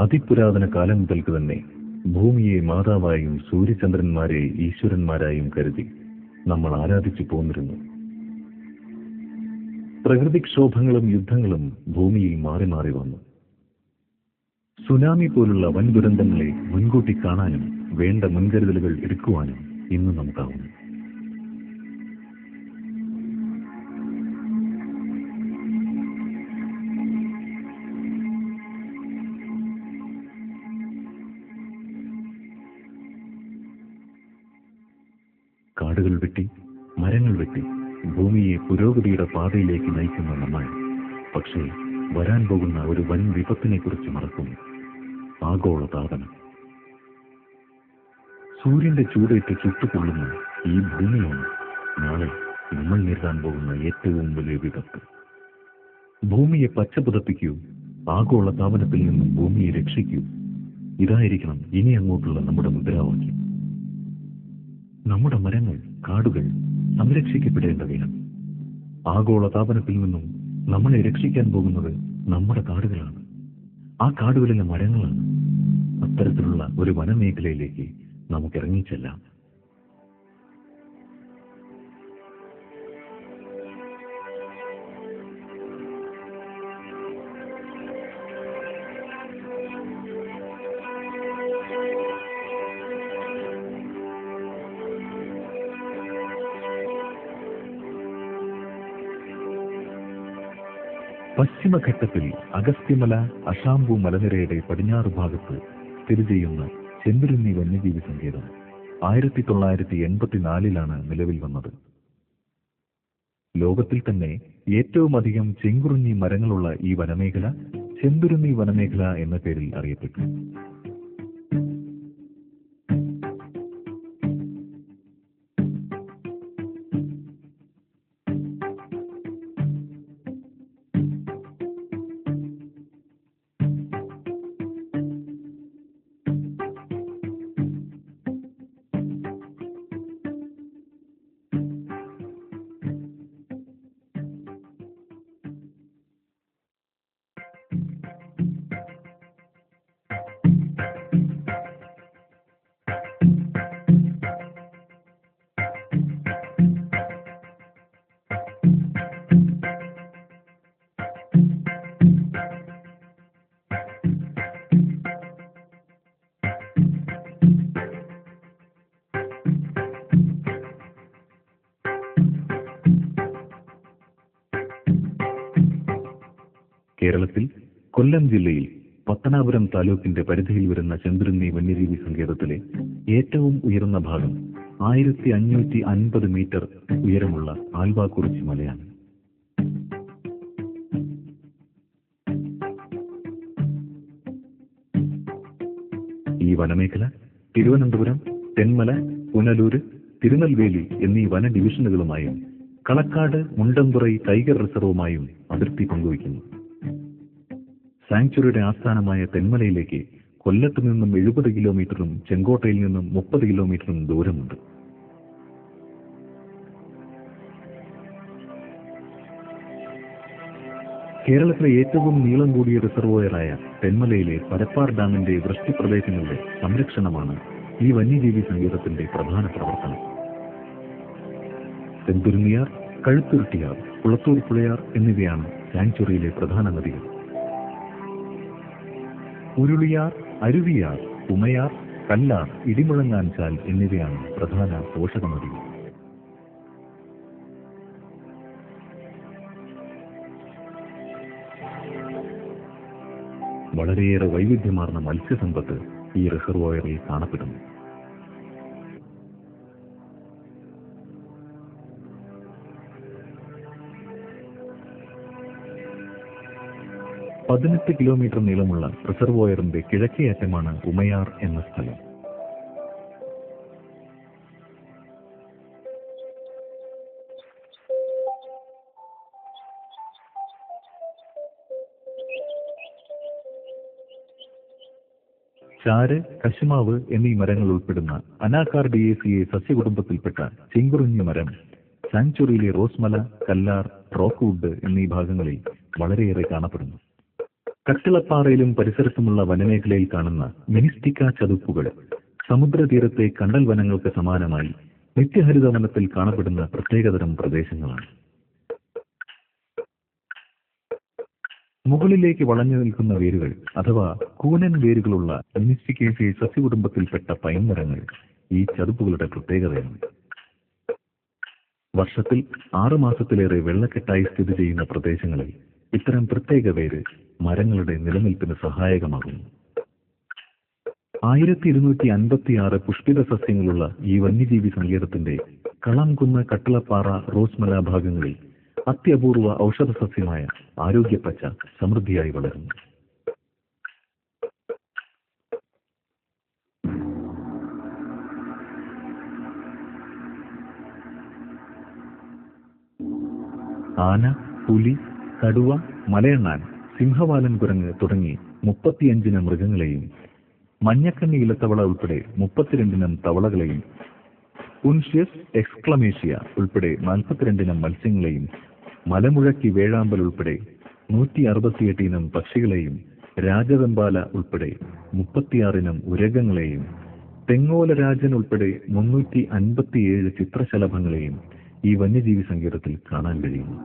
അതിപുരാതന കാലം മുതൽക്ക് തന്നെ ഭൂമിയെ മാതാവായും സൂര്യചന്ദ്രന്മാരെ ഈശ്വരന്മാരായും കരുതി നമ്മൾ ആരാധിച്ചു പോന്നിരുന്നു. പ്രകൃതിക്ഷോഭങ്ങളും യുദ്ധങ്ങളും ഭൂമിയിൽ മാറി മാറി വന്നു. സുനാമി പോലുള്ള വൻ ദുരന്തങ്ങളെ മുൻകൂട്ടി കാണാനും വേണ്ട മുൻകരുതലുകൾ എടുക്കുവാനും ഇന്ന് നമുക്കാവുന്നു. കാടുകൾ വെട്ടി, മരങ്ങൾ വെട്ടി ഭൂമിയെ പുരോഗതിയുടെ പാതയിലേക്ക് നയിക്കുന്ന നമ്മൾ പക്ഷേ വരാൻ പോകുന്ന ഒരു വൻ വിപത്തിനെ കുറിച്ച് മറക്കുന്നു. ആഗോളതാപനം. സൂര്യന്റെ ചൂടേറ്റ് ചുട്ടുകൊള്ളുന്ന ഈ ഭൂമിയാണ് നാളെ നമ്മൾ നേരിടാൻ പോകുന്ന ഏറ്റവും വലിയ വിപത്ത്. ഭൂമിയെ പച്ചപുതപ്പിക്കൂ, ആഗോളതാപനത്തിൽ നിന്നും ഭൂമിയെ രക്ഷിക്കൂ. ഇതായിരിക്കണം ഇനി അങ്ങോട്ടുള്ള നമ്മുടെ മുദ്രാവാക്യം. നമ്മുടെ മരങ്ങൾ, കാടുകൾ സംരക്ഷിക്കപ്പെടേണ്ടവയാണ്. ആഗോളതാപനത്തിൽ നിന്നും നമ്മളെ രക്ഷിക്കാൻ പോകുന്നത് നമ്മുടെ കാടുകളാണ്, ആ കാടുകളിലെ മരങ്ങളാണ്. അത്തരത്തിലുള്ള ഒരു വനമേഖലയിലേക്ക് നമുക്ക് ഇറങ്ങിച്ചെല്ലാം. പശ്ചിമഘട്ടത്തിൽ അഗസ്ത്യമല, അഷാംബു മലനിരയുടെ പടിഞ്ഞാറ് ഭാഗത്ത് സ്ഥിതി ചെയ്യുന്ന ചെന്തുരുന്നി വന്യജീവി സങ്കേതം 1984 നിലവിൽ വന്നത്. ലോകത്തിൽ തന്നെ ഏറ്റവും അധികം ചെങ്കുറിഞ്ഞി മരങ്ങളുള്ള ഈ വനമേഖല ചെന്തുരുന്നി വനമേഖല എന്ന പേരിൽ അറിയപ്പെട്ടു. കേരളത്തിൽ കൊല്ലം ജില്ലയിൽ പത്തനാപുരം താലൂക്കിന്റെ പരിധിയിൽ വരുന്ന ചെന്തുരുന്നി വന്യജീവി സങ്കേതത്തിലെ ഏറ്റവും ഉയർന്ന ഭാഗം 1550 മീറ്റർ ഉയരമുള്ള ആൽവാക്കുറിച്ചി മലയാണ്. ഈ വനമേഖല തിരുവനന്തപുരം, തെന്മല, പുനലൂര്, തിരുനെൽവേലി എന്നീ വന ഡിവിഷനുകളുമായും കളക്കാട്, മുണ്ടംതുറൈ ടൈഗർ റിസർവുമായും അതിർത്തി പങ്കുവയ്ക്കുന്നു. സാങ്ച്വറിയുടെ ആസ്ഥാനമായ തെന്മലയിലേക്ക് കൊല്ലത്ത് നിന്നും 70 കിലോമീറ്ററും ചെങ്കോട്ടയിൽ നിന്നും 30 കിലോമീറ്ററും ദൂരമുണ്ട്. കേരളത്തിലെ ഏറ്റവും നീളം കൂടിയ റിസർവോയറായ തെന്മലയിലെ പരപ്പാർ ഡാമിന്റെ വൃഷ്ടിപ്രദേശങ്ങളുടെ സംരക്ഷണമാണ് ഈ വന്യജീവി സങ്കേതത്തിന്റെ പ്രധാന പ്രവർത്തനം. ചെന്തുരുന്നിയാർ, കഴുത്തുരുട്ടിയാർ, കുളത്തൂർ പുഴയാർ എന്നിവയാണ് സാങ്ച്വറിയിലെ പ്രധാന നദികൾ. ഉരുളിയാർ, അരുവിയാർ, ഉമയാർ, കല്ലാർ, ഇടിമുഴങ്ങാൻചാൽ എന്നിവയാണ് പ്രധാന പോഷക നദികൾ. വളരെയേറെ വൈവിധ്യമാർന്ന മത്സ്യസമ്പത്ത് ഈ റിസർവോയറിൽ കാണപ്പെടുന്നു. പതിനെട്ട് കിലോമീറ്റർ നീളമുള്ള റിസർവോയറിന്റെ കിഴക്കേ അറ്റമാണ് ഉമയാർ എന്ന സ്ഥലം. ചാര്, കശുമാവ് എന്നീ മരങ്ങൾ ഉൾപ്പെടുന്ന അനാകാർഡിയേസിയെ സസ്യകുടുംബത്തിൽപ്പെട്ട ചെങ്കുറിഞ്ഞി മരം സാങ്ച്വറിയിലെ റോസ്മല, കല്ലാർ, റോക്ക്വുഡ് എന്നീ ഭാഗങ്ങളിൽ വളരെയേറെ കാണപ്പെടുന്നു. കട്ടിളപ്പാറയിലും പരിസരത്തുമുള്ള വനമേഖലയിൽ കാണുന്ന മെനിസ്റ്റിക്ക ചതുപ്പുകൾ സമുദ്രതീരത്തെ കണ്ടൽ വനങ്ങൾക്ക് സമാനമായി നിത്യഹരിത വനത്തിൽ കാണപ്പെടുന്ന പ്രത്യേകതരം പ്രദേശങ്ങളാണ്. മുകളിലേക്ക് വളഞ്ഞു നിൽക്കുന്ന വേരുകൾ അഥവാ കൂനൻ വേരുകളുള്ള മെനിസ്റ്റിക്കേസി സസ്യകുടുംബത്തിൽപ്പെട്ട പൈൻ മരങ്ങൾ ഈ ചതുപ്പുകളുടെ പ്രത്യേകതയാണ്. വർഷത്തിൽ 6 മാസത്തിലേറെ വെള്ളക്കെട്ടായി സ്ഥിതി ചെയ്യുന്ന പ്രദേശങ്ങളിൽ ഇത്തരം പ്രത്യേക വേര് മരങ്ങളുടെ നിലനിൽപ്പിന് സഹായകമാകുന്നു. 1256 പുഷ്പിത സസ്യങ്ങളുള്ള ഈ വന്യജീവി സങ്കേതത്തിന്റെ കളംകുന്ന്, കട്ടിളപ്പാറ, റോസ്മല ഭാഗങ്ങളിൽ അത്യപൂർവ ഔഷധ സസ്യമായ ആരോഗ്യപ്പച്ച സമൃദ്ധിയായി വളരുന്നു. ആന, പുലി, കടുവ, മലയണ്ണാൻ, സിംഹവാലൻ കുരങ്ങ് തുടങ്ങി 35 ഇനം മൃഗങ്ങളെയും മഞ്ഞക്കണ്ണി ഇലത്തവള ഉൾപ്പെടെ 32 ഇനം തവളകളെയും ഉൻഷ്യസ് എക്സ്ക്ലമേഷ്യ ഉൾപ്പെടെ 42 ഇനം മത്സ്യങ്ങളെയും മലമുഴക്കി വേഴാമ്പൽ ഉൾപ്പെടെ 168 ഇനം പക്ഷികളെയും രാജവെമ്പാല ഉൾപ്പെടെ 36 ഇനം ഉരഗങ്ങളെയും തെങ്ങോലരാജൻ ഉൾപ്പെടെ 357 ചിത്രശലഭങ്ങളെയും ഈ വന്യജീവി സങ്കേതത്തിൽ കാണാൻ കഴിയുന്നു.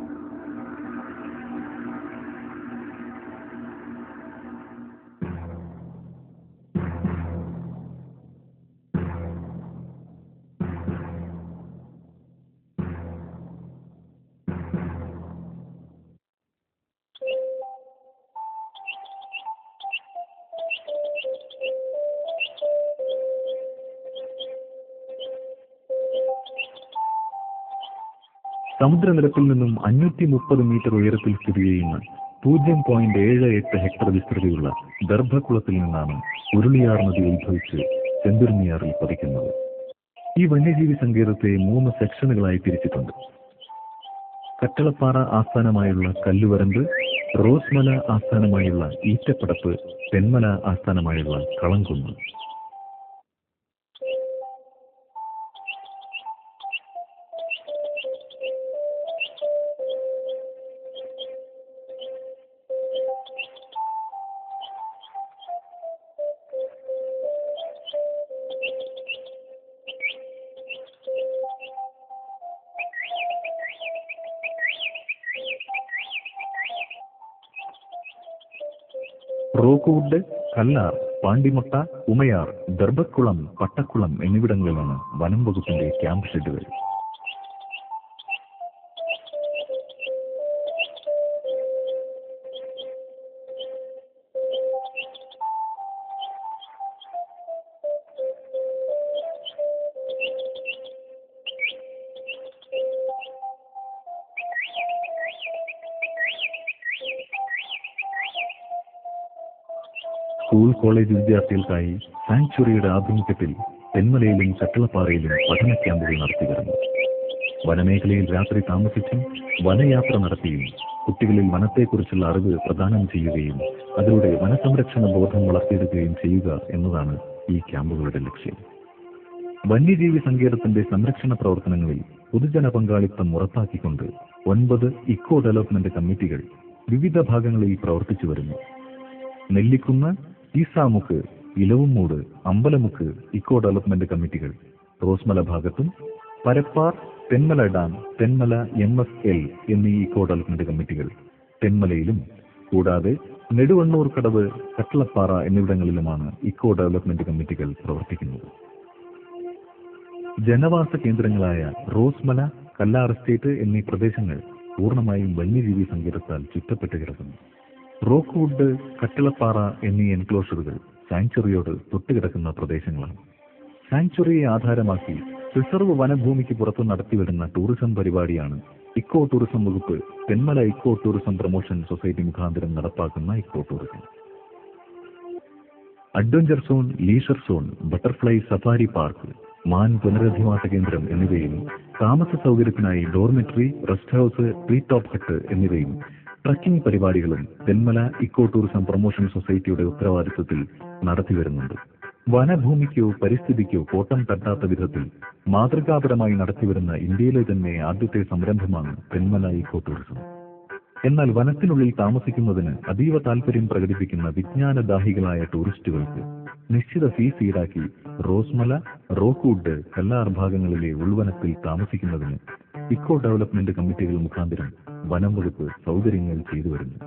സമുദ്രനിരപ്പിൽ നിന്നും 530 മീറ്റർ ഉയരത്തിൽ സ്ഥിതി ചെയ്യുന്ന 0.78 ഹെക്ടർ വിസ്തൃതിയുള്ള ദർഭക്കുളത്തിൽ നിന്നാണ് ഉരുളിയാർ നദി ഉത്ഭവിച്ച് ചെന്തുരുണിയാറിൽ പതിക്കുന്നത്. ഈ വന്യജീവി സങ്കേതത്തെ 3 സെക്ഷനുകളായി തിരിച്ചിട്ടുണ്ട്. കട്ടിളപ്പാറ ആസ്ഥാനമായുള്ള കല്ലുവരമ്പ്, റോസ്മല ആസ്ഥാനമായുള്ള ഈറ്റപ്പടപ്പ്, തെന്മല ആസ്ഥാനമായുള്ള കളംകുന്ന്. റോക്ക്വുഡ്, കല്ലാർ, പാണ്ടിമുട്ട, ഉമയാർ, ദർഭക്കുളം, പട്ടക്കുളം എന്നിവിടങ്ങളിലാണ് വനം വകുപ്പിന്റെ ക്യാമ്പ് ഷെഡുകൾ. സ്കൂൾ കോളേജ് വിദ്യാർത്ഥികൾക്കായി സാങ്ച്വറിയുടെ ആഭിമുഖ്യത്തിൽ തെന്മലയിലും കട്ടിളപ്പാറയിലും പഠന ക്യാമ്പുകൾ നടത്തി വരുന്നു. വനമേഖലയിൽ രാത്രി താമസിച്ചും വനയാത്ര നടത്തിയും കുട്ടികളിൽ വനത്തെക്കുറിച്ചുള്ള അറിവ് പ്രദാനം ചെയ്യുകയും അതിലൂടെ വനസംരക്ഷണ ബോധം വളർത്തിയെടുക്കുകയും ചെയ്യുക എന്നതാണ് ഈ ക്യാമ്പുകളുടെ ലക്ഷ്യം. വന്യജീവി സങ്കേതത്തിന്റെ സംരക്ഷണ പ്രവർത്തനങ്ങളിൽ പൊതുജന പങ്കാളിത്തം ഉറപ്പാക്കിക്കൊണ്ട് 9 ഇക്കോ ഡെവലപ്മെന്റ് കമ്മിറ്റികൾ വിവിധ ഭാഗങ്ങളിൽ പ്രവർത്തിച്ചു വരുന്നു. നെല്ലിക്കുന്ന്, ഈസാമുക്ക്, ഇലവുമൂട്, അമ്പലമുക്ക് ഇക്കോ ഡെവലപ്മെന്റ് കമ്മിറ്റികൾ റോസ്മല ഭാഗത്തും, പരപ്പാർ, തെന്മല ഡാം, തെന്മല MSL എന്നീ ഇക്കോ ഡെവലപ്മെന്റ് കമ്മിറ്റികൾ തെന്മലയിലും കൂടാതെ നെടുവണ്ണൂർ കടവ്, കട്ടിളപ്പാറ എന്നിവിടങ്ങളിലുമാണ് ഇക്കോ ഡെവലപ്മെന്റ് കമ്മിറ്റികൾ പ്രവർത്തിക്കുന്നത്. ജനവാസ കേന്ദ്രങ്ങളായ റോസ്മല, കല്ലാർ എസ്റ്റേറ്റ് എന്നീ പ്രദേശങ്ങൾ പൂർണ്ണമായും വന്യജീവി സങ്കേതത്താൽ ചുറ്റപ്പെട്ട് കിടക്കുന്നു. റോക്ക്വുഡ്, കട്ടിളപ്പാറ എന്നീ എൻക്ലോഷറുകൾ സാങ്ച്വറിയോട് തൊട്ടുകിടക്കുന്ന പ്രദേശങ്ങളാണ്. സാങ്ച്വറിയെ ആധാരമാക്കി റിസർവ് വനഭൂമിക്ക് പുറത്തു നടത്തിവരുന്ന ടൂറിസം പരിപാടിയാണ് ഇക്കോ ടൂറിസം വകുപ്പ് Thenmala eco tourism promotion society മുഖാന്തരം നടപ്പാക്കുന്ന eco tourism. Adventure zone, leisure zone, butterfly safari park, മാൻ പുനരധിവാസ കേന്ദ്രം എന്നിവയും താമസ സൗകര്യത്തിനായി dormitory, rest house, tree top hut എന്നിവയും ട്രക്കിംഗ് പരിപാടികളും തെന്മല ഇക്കോ ടൂറിസം പ്രൊമോഷൻ സൊസൈറ്റിയുടെ ഉത്തരവാദിത്വത്തിൽ നടത്തിവരുന്നുണ്ട്. വനഭൂമിക്കോ പരിസ്ഥിതിക്കോ കോട്ടം തട്ടാത്ത വിധത്തിൽ മാതൃകാപരമായി നടത്തിവരുന്ന ഇന്ത്യയിലെ തന്നെ ആദ്യത്തെ സംരംഭമാണ് തെന്മല ഇക്കോ ടൂറിസം. എന്നാൽ വനത്തിനുള്ളിൽ താമസിക്കുന്നതിന് അതീവ താല്പര്യം പ്രകടിപ്പിക്കുന്ന വിജ്ഞാനദാഹികളായ ടൂറിസ്റ്റുകൾക്ക് നിശ്ചിത ഫീസ് ഈടാക്കി റോസ്മല, റോക്ക്വുഡ്, കല്ലാർ ഭാഗങ്ങളിലെ ഉൾവനത്തിൽ താമസിക്കുന്നതിന് ഇക്കോ ഡെവലപ്മെന്റ് കമ്മിറ്റികൾ മുഖാന്തരം വനം വകുപ്പ് സൗകര്യങ്ങൾ ചെയ്തു വരുന്നു.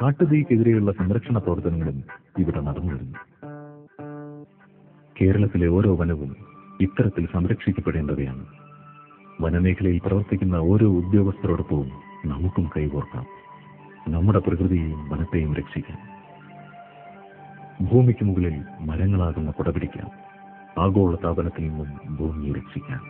കാട്ടുതീക്കെതിരെയുള്ള സംരക്ഷണ പ്രവർത്തനങ്ങളും ഇവിടെ നടന്നുവരുന്നു. കേരളത്തിലെ ഓരോ വനവും ഇത്തരത്തിൽ സംരക്ഷിക്കപ്പെടേണ്ടവയാണ്. വനമേഖലയിൽ പ്രവർത്തിക്കുന്ന ഓരോ ഉദ്യോഗസ്ഥരോടൊപ്പവും നമുക്കും കൈകോർക്കാം, നമ്മുടെ പ്രകൃതിയെയും വനത്തെയും രക്ഷിക്കാം. ഭൂമിക്ക് മുകളിൽ മരങ്ങളാകുന്ന കുടപിടിക്കാം, ആഗോള താപനത്തിൽ നിന്നും ഭൂമിയെ രക്ഷിക്കാം.